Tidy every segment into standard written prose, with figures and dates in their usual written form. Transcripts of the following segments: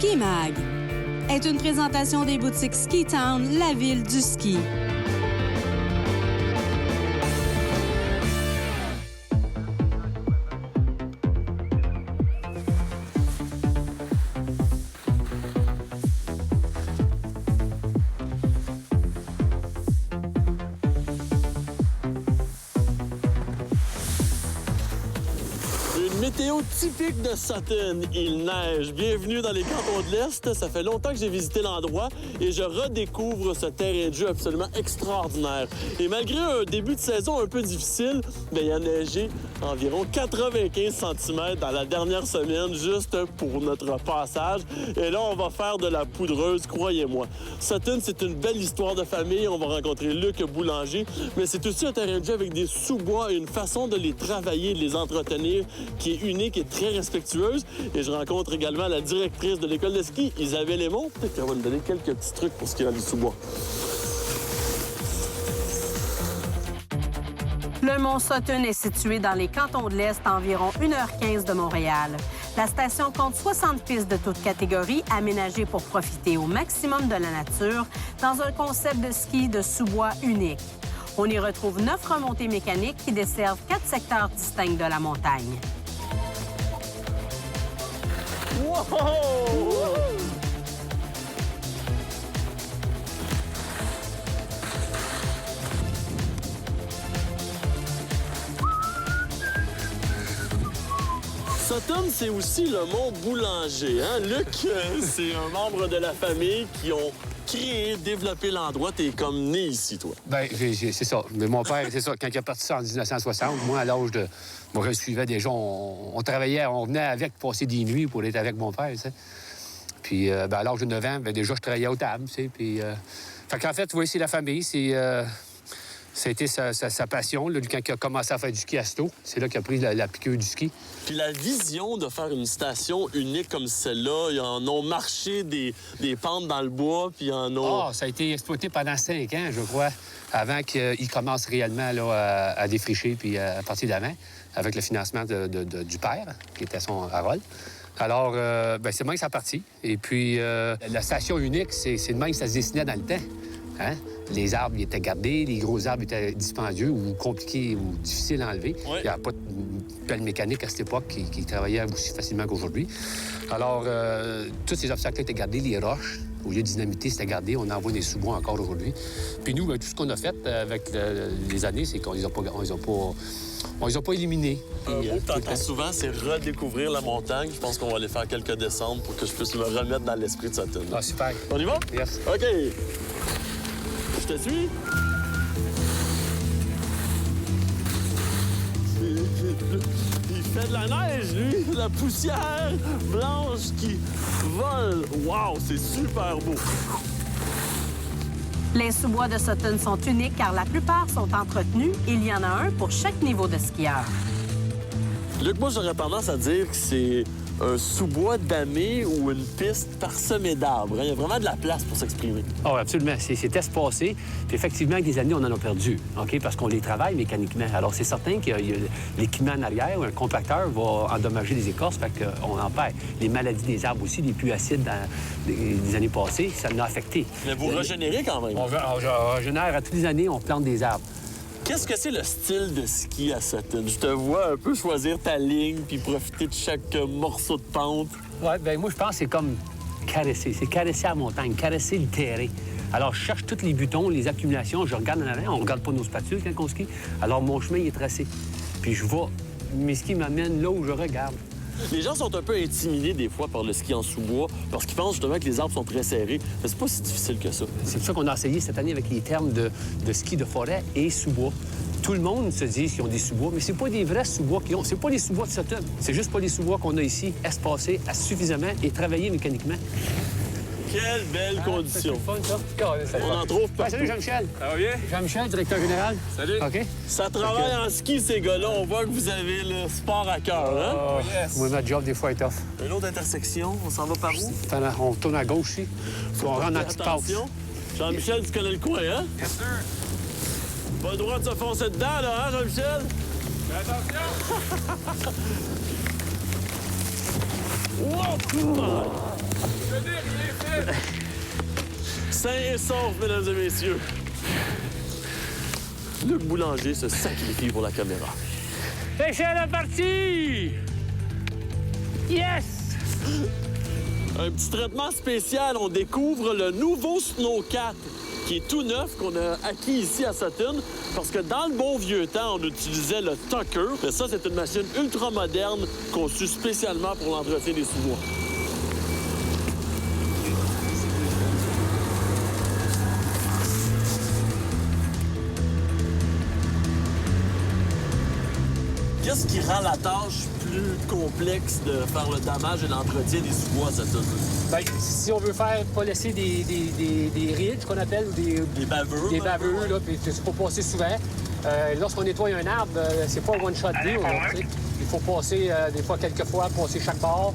Ski Mag est une présentation des boutiques Ski Town, la ville du ski. Météo typique de Sutton, il neige. Bienvenue dans les cantons de l'Est. Ça fait longtemps que j'ai visité l'endroit et je redécouvre ce terrain de jeu absolument extraordinaire. Et malgré un début de saison un peu difficile, il a neigé environ 95 cm dans la dernière semaine juste pour notre passage. Et là, on va faire de la poudreuse, croyez-moi. Sutton, c'est une belle histoire de famille. On va rencontrer Luc Boulanger, mais c'est aussi un terrain de jeu avec des sous-bois et une façon de les travailler, de les entretenir qui est unique et très respectueuse. Et je rencontre également la directrice de l'école de ski, Isabelle Aymon. Peut-être qu'elle va nous donner quelques petits trucs pour ce qui est du sous-bois. Le Mont Sutton est situé dans les cantons de l'Est, à environ 1h15 de Montréal. La station compte 60 pistes de toutes catégories aménagées pour profiter au maximum de la nature dans un concept de ski de sous-bois unique. On y retrouve 9 remontées mécaniques qui desservent 4 secteurs distincts de la montagne. Wow! Sutton, c'est aussi le Mont Boulanger. Hein? Luc, c'est un membre de la famille qui ont créé, développé l'endroit. T'es comme né ici, toi. Bien, c'est ça. Mais mon père, c'est ça. Quand il est parti ça en 1960, moi, à l'âge de... Moi, je le suivais déjà. On travaillait, on venait avec passer des nuits pour être avec mon père, tu sais. Puis, à l'âge de 9 ans, déjà, je travaillais aux tables, tu sais. Puis, fait qu'en fait, tu vois, ici, la famille, ça a été sa passion, là, quand il a commencé à faire du ski à Sto. C'est là qu'il a pris la piqûre du ski. Puis la vision de faire une station unique comme celle-là, ils en ont marché des pentes dans le bois, puis ils en ont... Ah, ça a été exploité pendant 5 ans, je crois, avant qu'il commence réellement là, à défricher, puis à partir d'avant, avec le financement du père, qui était son Harold. Alors, c'est de même que ça a parti. Et puis, la station unique, c'est de même que ça se dessinait dans le temps. Hein? Les arbres ils étaient gardés, les gros arbres étaient dispendieux ou compliqués ou difficiles à enlever. Ouais. Il n'y avait pas de pelle mécanique à cette époque qui travaillait aussi facilement qu'aujourd'hui. Alors, tous ces obstacles étaient gardés, les roches, au lieu de dynamiter, c'était gardé. On envoie des sous-bois encore aujourd'hui. Puis nous, tout ce qu'on a fait avec les années, c'est qu'on les a pas éliminés. Un mot que t'entends souvent, c'est redécouvrir la montagne. Je pense qu'on va aller faire quelques descentes pour que je puisse me remettre dans l'esprit de Sutton. Ah, super. On y va? Yes. OK. Je te suis. Il fait de la neige, lui. La poussière blanche qui vole. Wow, c'est super beau. Les sous-bois de Sutton sont uniques car la plupart sont entretenus. Il y en a un pour chaque niveau de skieur. Luc, moi, j'aurais tendance à dire que c'est un sous-bois damé ou une piste parsemée d'arbres. Il y a vraiment de la place pour s'exprimer. Oh, absolument. C'est espacé. Puis effectivement, avec des années, on en a perdu, OK? Parce qu'on les travaille mécaniquement. Alors, c'est certain que l'équipement en arrière, un compacteur va endommager les écorces, fait qu'on en perd. Les maladies des arbres aussi, les pluies acides dans les années passées, ça nous a affecté. Mais vous régénérez quand même. On régénère à toutes les années, on plante des arbres. Qu'est-ce que c'est le style de ski à Sutton? Je te vois un peu choisir ta ligne puis profiter de chaque morceau de pente. Oui, bien moi, je pense que c'est comme caresser. C'est caresser la montagne, caresser le terrain. Alors, je cherche tous les butons, les accumulations. Je regarde en avant. On ne regarde pas nos spatules quand on skie. Alors, mon chemin il est tracé. Puis je vais. Mes skis m'amènent là où je regarde. Les gens sont un peu intimidés des fois par le ski en sous-bois parce qu'ils pensent justement que les arbres sont très serrés. Mais c'est pas si difficile que ça. C'est pour ça qu'on a essayé cette année avec les termes de ski de forêt et sous-bois. Tout le monde se dit qu'ils ont des sous-bois, mais c'est pas des vrais sous-bois qu'ils ont. C'est pas les sous-bois de Sutton. C'est juste pas les sous-bois qu'on a ici, espacés suffisamment et travaillés mécaniquement. Quelle belle condition. C'est fun, ça. On en trouve pas. Salut, Jean-Michel. Ça va bien? Jean-Michel, directeur général. Salut. OK. Ça travaille en ski, ces gars-là. On voit que vous avez le sport à cœur, hein? Oh, yes. Moi, notre job, des fois, est tough. Une autre intersection, on s'en va par où? On tourne à gauche ici. On rentre dans la petite passe. Attention. Jean-Michel, tu connais le coin, hein? Bien sûr. Pas le droit de se foncer dedans, là, hein, Jean-Michel? Fais attention. Wow! Sain et sauf, mesdames et messieurs. Luc Boulanger se sacrifie pour la caméra. C'est la partie! Yes! Un petit traitement spécial, on découvre le nouveau Snowcat, qui est tout neuf, qu'on a acquis ici à Sutton, parce que dans le bon vieux temps, on utilisait le Tucker. Mais ça, c'est une machine ultra moderne conçue spécialement pour l'entretien des sous-bois. Qu'est-ce qui rend la tâche plus complexe de faire le damage et l'entretien des sous-bois à Sutton? Bien, si on veut pas laisser des rides, qu'on appelle, ou Des baveux. des baveux, là, puis c'est pas passer souvent. Lorsqu'on nettoie un arbre, c'est pas un one-shot deal, là, tu sais. Il faut passer, des fois, quelques fois, passer chaque bord.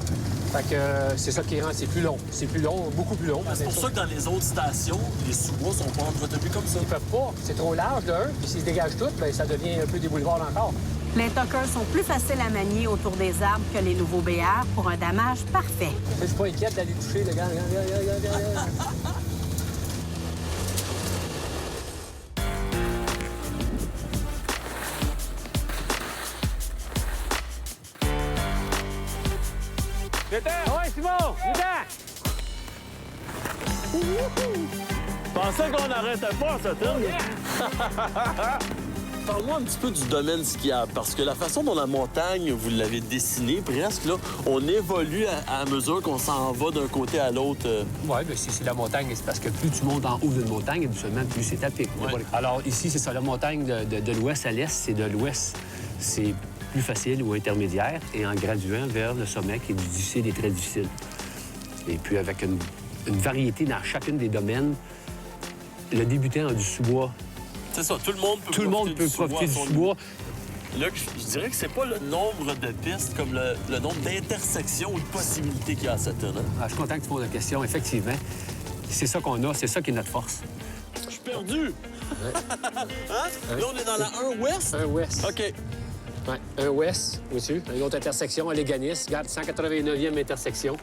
Fait que c'est ça qui rend, c'est plus long. C'est plus long, beaucoup plus long. C'est pour ça que dans les autres stations, les sous-bois sont pas entretenus comme ça. Ils peuvent pas. C'est trop large, de un, puis s'ils se dégagent tout, bien, ça devient un peu des boulevards encore. Les tuckers sont plus faciles à manier autour des arbres que les nouveaux BR pour un damage parfait. Je suis pas inquiète d'aller toucher le gars. Regarde. Ouais, c'est bon! Je pensais qu'on n'arrêtait pas, Sutton. Parle-moi un petit peu du domaine skiable, parce que la façon dont la montagne, vous l'avez dessinée presque, là, on évolue à mesure qu'on s'en va d'un côté à l'autre. Oui, bien, si c'est la montagne, c'est parce que plus tu montes en haut d'une montagne, habituellement, plus c'est tapé. Ouais. Alors ici, c'est ça, la montagne de l'ouest à l'est, c'est de l'ouest. C'est plus facile ou intermédiaire, et en graduant vers le sommet qui est du difficile et très difficile. Et puis avec une variété dans chacune des domaines, le débutant a du sous-bois. C'est ça, tout le monde peut profiter du sous-bois. Là, je dirais que c'est pas le nombre de pistes comme le nombre d'intersections ou de possibilités qu'il y a à Sutton. Hein? Ah, je suis content que tu poses la question. Effectivement, c'est ça qu'on a, c'est ça qui est notre force. Je suis perdu! Ouais. Hein? Là, on est dans la 1 ouest? Un ouest. OK. Ouais, un ouest, monsieur. Une autre intersection à Léganis. Regarde, 189e intersection.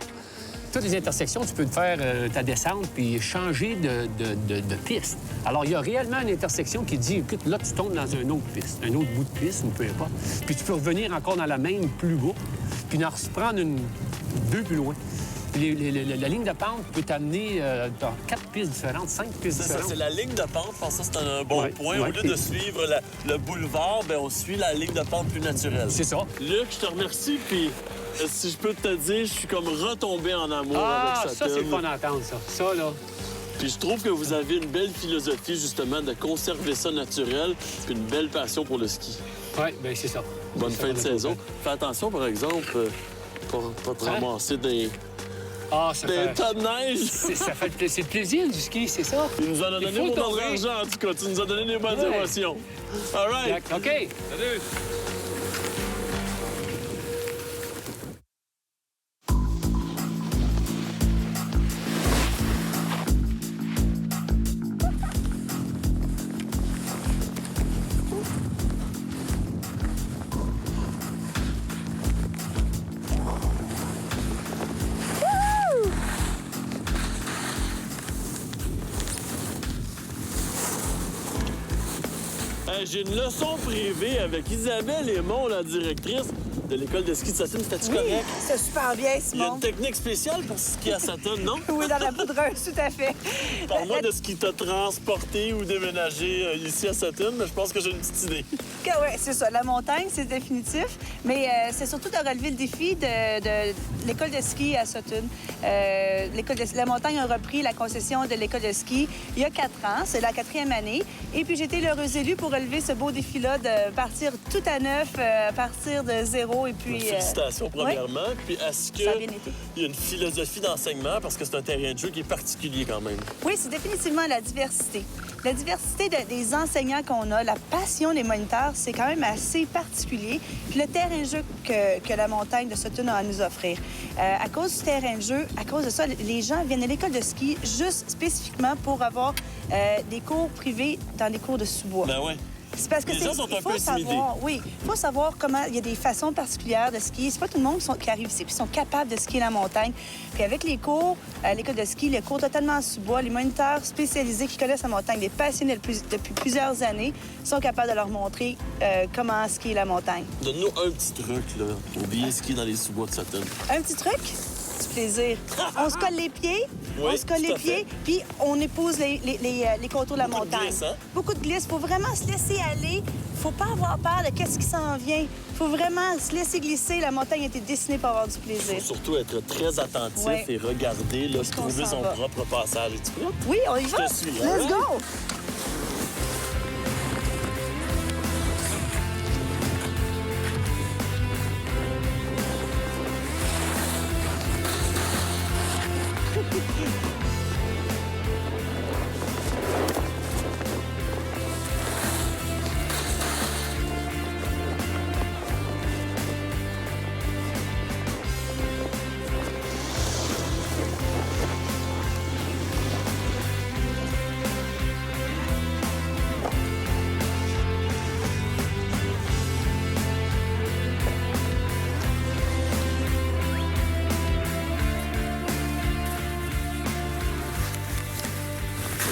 Toutes les intersections, tu peux te faire ta descente puis changer de piste. Alors, il y a réellement une intersection qui dit, écoute, là, tu tombes dans une autre piste, un autre bout de piste, ou peu importe. Puis tu peux revenir encore dans la même plus bas, puis en reprendre deux plus loin. La ligne de pente peut t'amener dans 4 pistes différentes, 5 pistes C'est ça, différentes. c'est la ligne de pente. Je pense que c'est un bon point. Ouais. Au lieu de suivre le boulevard, bien, on suit la ligne de pente plus naturelle. C'est ça. Luc, je te remercie, puis si je peux te dire, je suis comme retombé en amour avec Sutton. Ça, c'est le fun d'entendre, ça. Ça, là. Puis je trouve que vous avez une belle philosophie, justement, de conserver ça naturel, puis une belle passion pour le ski. Oui, bien, c'est ça. Bonne fin de saison. Fais attention, par exemple, pas te ramasser des tas de neige. C'est le plaisir du ski, c'est ça. Tu nous en as donné mon argent, en tout cas. Tu nous as donné des bonnes émotions. All right. OK. Salut. J'ai une leçon privée avec Isabelle Aymon, la directrice de l'école de ski de Sutton. C'était-tu correct? C'est super bien, Il y a Simon. une technique spéciale pour skier à Sutton, non? Oui, dans la poudreuse, tout à fait. Parle-moi de ce qui t'a transporté ou déménagé ici à Sutton, mais je pense que j'ai une petite idée. Oui, c'est ça. La montagne, c'est définitif. Mais c'est surtout de relever le défi de l'école de ski à Sutton. La montagne a repris la concession de l'école de ski il y a 4 ans. C'est la 4e année. Et puis, j'ai été l'heureuse élue pour relever ce beau défi-là de partir tout à neuf, partir de zéro. Et puis, Félicitations, premièrement. Puis est-ce Ça a qu'il bien été. y a une philosophie d'enseignement, parce que c'est un terrain de jeu qui est particulier quand même? Oui, c'est définitivement la diversité. La diversité des enseignants qu'on a, la passion des moniteurs, c'est quand même assez particulier. Puis le terrain de jeu que la montagne de Sutton a à nous offrir. À cause du terrain de jeu, à cause de ça, les gens viennent à l'école de ski juste spécifiquement pour avoir des cours privés dans des cours de sous-bois. Ben ouais. C'est parce que Les gens sont un peu intimidés. Oui, il faut savoir comment... Il y a des façons particulières de skier. C'est pas tout le monde qui arrive ici, puis sont capables de skier la montagne. Puis avec les cours, à l'école de ski, les cours totalement sous-bois, les moniteurs spécialisés qui connaissent la montagne, des passionnés depuis plusieurs années, sont capables de leur montrer comment skier la montagne. Donne-nous un petit truc, là, pour bien skier dans les sous-bois de Sutton. Un petit truc? Du plaisir. On se colle les pieds, Oui, on se colle tout les à pieds, puis on épouse les contours de la Beaucoup de montagne. glisse, hein? Beaucoup de glisse. Il faut vraiment se laisser aller. Faut pas avoir peur de qu'est-ce qui s'en vient. Faut vraiment se laisser glisser. La montagne a été dessinée pour avoir du Il plaisir. faut surtout être très attentif Ouais. et regarder, là, se Qu'on trouver s'en son va. propre passage. Es-tu prête? Oui, on y va. te suis, Let's alright? go!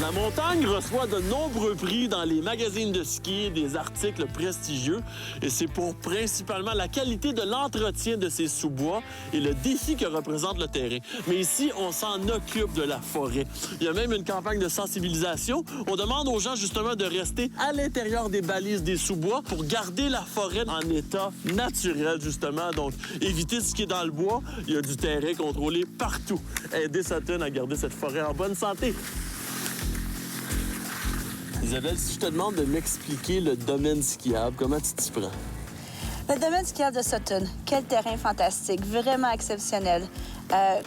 La montagne reçoit de nombreux prix dans les magazines de ski, des articles prestigieux, et c'est pour principalement la qualité de l'entretien de ces sous-bois et le défi que représente le terrain. Mais ici, on s'en occupe de la forêt. Il y a même une campagne de sensibilisation. On demande aux gens justement de rester à l'intérieur des balises des sous-bois pour garder la forêt en état naturel, justement. Donc, éviter ce qui est dans le bois. Il y a du terrain contrôlé partout. Aider Sutton à garder cette forêt en bonne santé. Isabelle, si je te demande de m'expliquer le domaine skiable, comment tu t'y prends? Le domaine skiable de Sutton, quel terrain fantastique, vraiment exceptionnel.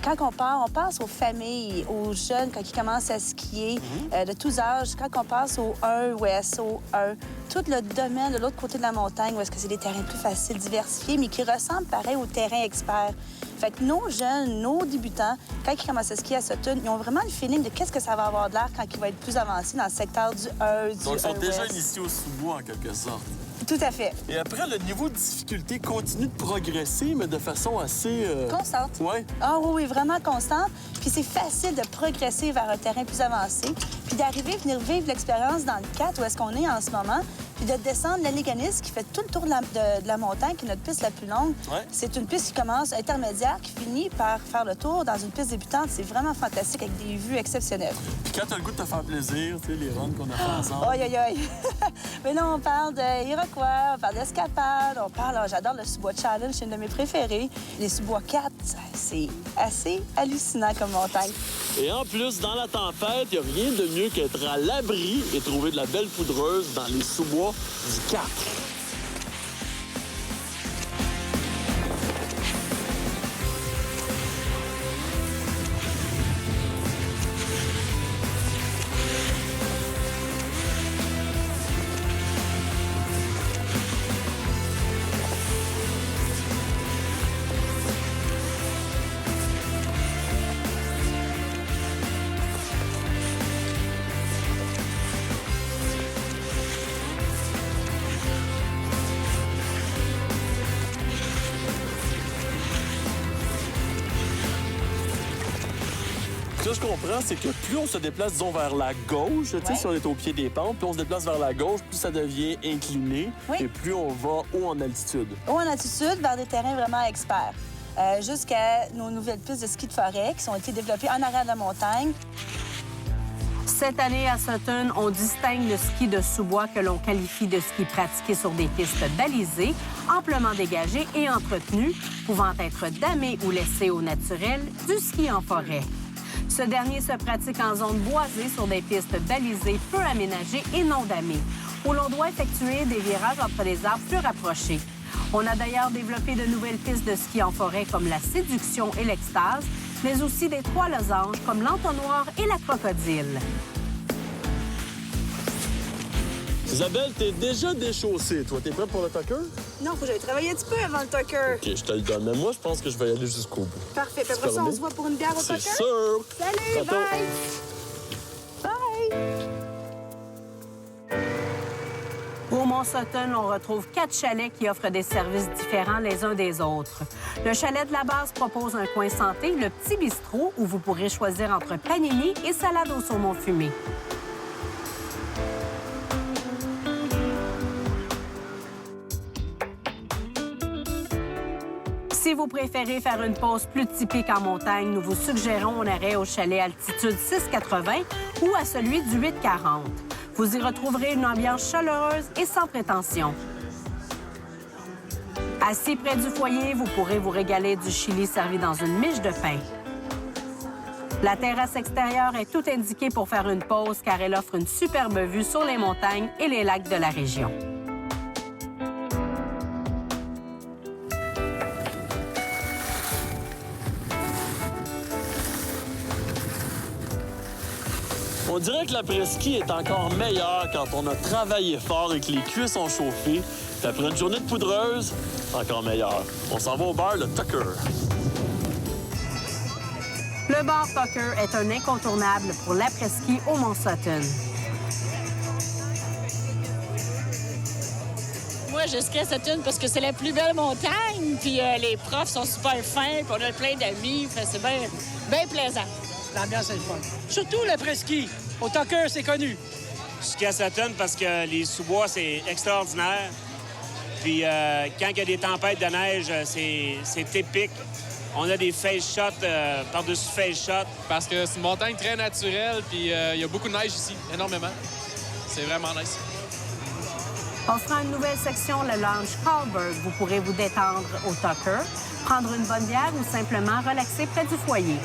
Quand on part, on pense aux familles, aux jeunes quand ils commencent à skier, de tous âges. Quand on passe au 1 ou SO1, tout le domaine de l'autre côté de la montagne, où est-ce que c'est des terrains plus faciles, diversifiés, mais qui ressemblent pareil aux terrains experts. Fait que nos jeunes, nos débutants, quand ils commencent à skier à Sutton, ils ont vraiment le feeling de qu'est-ce que ça va avoir de l'air quand ils vont être plus avancés dans le secteur du 1, du Donc, ils sont 1 déjà West. initiés au sous-bois, en quelque sorte. Tout à fait. Et après, le niveau de difficulté continue de progresser, mais de façon assez... Constante. Ouais. Ah oui, vraiment constante. Puis c'est facile de progresser vers un terrain plus avancé, puis d'arriver, venir vivre l'expérience dans le 4 où est-ce qu'on est en ce moment, puis de descendre l'Alléganisque qui fait tout le tour de la montagne, qui est notre piste la plus longue. Ouais. C'est une piste qui commence intermédiaire, qui finit par faire le tour dans une piste débutante. C'est vraiment fantastique avec des vues exceptionnelles. Puis quand t'as le goût de te faire plaisir, tu sais, les runs qu'on a fait ensemble... Aïe, aïe, aïe. Mais là, on parle de Iroquois, on parle d'escapade, on parle... J'adore le sous-bois challenge, c'est une de mes préférées. Les sous-bois 4, c'est assez hallucinant comme montagne. Et en plus, dans la tempête, il n'y a rien de mieux qu'être à l'abri et trouver de la belle poudreuse dans les sous-bois du 4. Ce que je comprends, c'est que plus on se déplace, disons, vers la gauche, tu sais, Ouais. si on est au pied des pentes, plus on se déplace vers la gauche, plus ça devient incliné Oui. et plus on va haut en altitude. Haut en altitude, vers des terrains vraiment experts. Jusqu'à nos nouvelles pistes de ski de forêt qui ont été développées en arrière de la montagne. Cette année, à Sutton, on distingue le ski de sous-bois que l'on qualifie de ski pratiqué sur des pistes balisées, amplement dégagées et entretenues, pouvant être damées ou laissées au naturel, du ski en forêt. Ce dernier se pratique en zone boisée sur des pistes balisées, peu aménagées et non damées, où l'on doit effectuer des virages entre les arbres plus rapprochés. On a d'ailleurs développé de nouvelles pistes de ski en forêt comme la séduction et l'extase, mais aussi des trois losanges comme l'entonnoir et la crocodile. Isabelle, t'es déjà déchaussée, toi. T'es prête pour le tucker? Non, faut que j'aille travailler un petit peu avant le tucker. OK, je te le donne. Mais moi, je pense que je vais y aller jusqu'au bout. Parfait. Puis Tu après ça, on permets? se voit pour une bière au C'est tucker. sûr! Salut, Tantôt. bye! Bye! Au Mont Sutton, on retrouve 4 chalets qui offrent des services différents les uns des autres. Le chalet de la base propose un coin santé, le petit bistrot, où vous pourrez choisir entre panini et salade au saumon fumé. Si vous préférez faire une pause plus typique en montagne, nous vous suggérons un arrêt au chalet altitude 680 ou à celui du 840. Vous y retrouverez une ambiance chaleureuse et sans prétention. Assis près du foyer, vous pourrez vous régaler du chili servi dans une miche de pain. La terrasse extérieure est tout indiquée pour faire une pause car elle offre une superbe vue sur les montagnes et les lacs de la région. On dirait que l'après-ski est encore meilleur quand on a travaillé fort et que les cuisses ont chauffé. Puis après une journée de poudreuse, encore meilleur. On s'en va au bar, le Tucker. Le bar Tucker est un incontournable pour l'après-ski au Mont Sutton. Moi, je skie à Sutton parce que c'est la plus belle montagne, puis les profs sont super fins, puis on a plein d'amis, c'est bien plaisant. L'ambiance est le fun. Surtout l'après-ski. Au Tucker, c'est connu. Je skie à Sutton parce que les sous-bois, c'est extraordinaire. Puis quand il y a des tempêtes de neige, c'est typique. On a des face shots par-dessus face shots. Parce que c'est une montagne très naturelle, puis il y a beaucoup de neige ici, énormément. C'est vraiment nice. Offrant une nouvelle section, le lounge Carlberg, vous pourrez vous détendre au Tucker, prendre une bonne bière ou simplement relaxer près du foyer.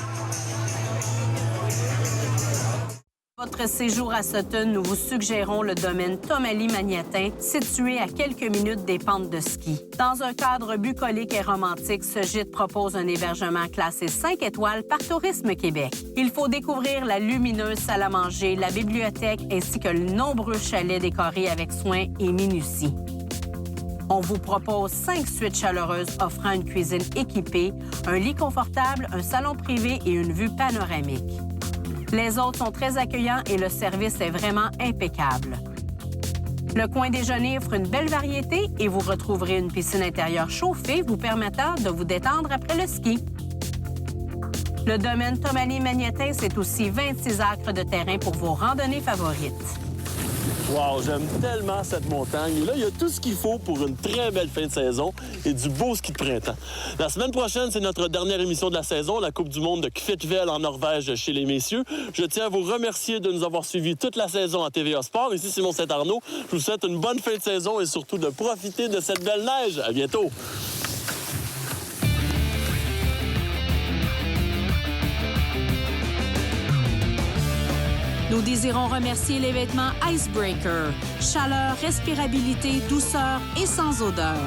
Votre séjour à Sutton, nous vous suggérons le domaine Tomaly-Magnetin, situé à quelques minutes des pentes de ski. Dans un cadre bucolique et romantique, ce gîte propose un hébergement classé 5 étoiles par Tourisme Québec. Il faut découvrir la lumineuse salle à manger, la bibliothèque ainsi que les nombreux chalets décorés avec soin et minutie. On vous propose 5 suites chaleureuses offrant une cuisine équipée, un lit confortable, un salon privé et une vue panoramique. Les hôtes sont très accueillants et le service est vraiment impeccable. Le coin déjeuner offre une belle variété et vous retrouverez une piscine intérieure chauffée vous permettant de vous détendre après le ski. Le domaine Tomaly-Magnetin, c'est aussi 26 acres de terrain pour vos randonnées favorites. Wow, j'aime tellement cette montagne. Et là, il y a tout ce qu'il faut pour une très belle fin de saison et du beau ski de printemps. La semaine prochaine, c'est notre dernière émission de la saison, la Coupe du monde de Kvitvel en Norvège chez les messieurs. Je tiens à vous remercier de nous avoir suivis toute la saison à TVA Sport. Ici Simon Saint-Arnaud. Je vous souhaite une bonne fin de saison et surtout de profiter de cette belle neige. À bientôt. Nous désirons remercier les vêtements Icebreaker. Chaleur, respirabilité, douceur et sans odeur.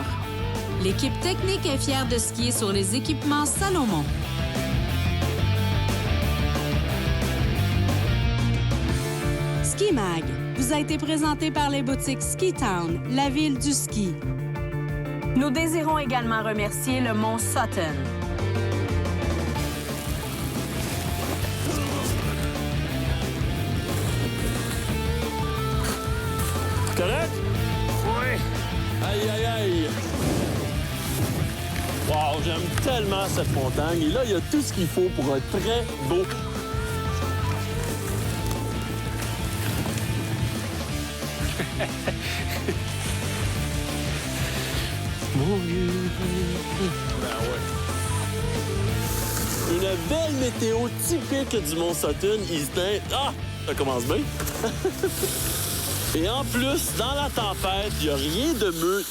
L'équipe technique est fière de skier sur les équipements Salomon. Ski Mag vous a été présenté par les boutiques Ski Town, la ville du ski. Nous désirons également remercier le Mont Sutton. Correct? Oui. Aïe, aïe, aïe. Wow, j'aime tellement cette montagne. Et là, il y a tout ce qu'il faut pour un très beau... Mon Dieu. Ben ouais. Une belle météo typique du Mont Sutton. Il se teint... Ah! Ça commence bien. Et en plus, dans la tempête, il n'y a rien de mieux.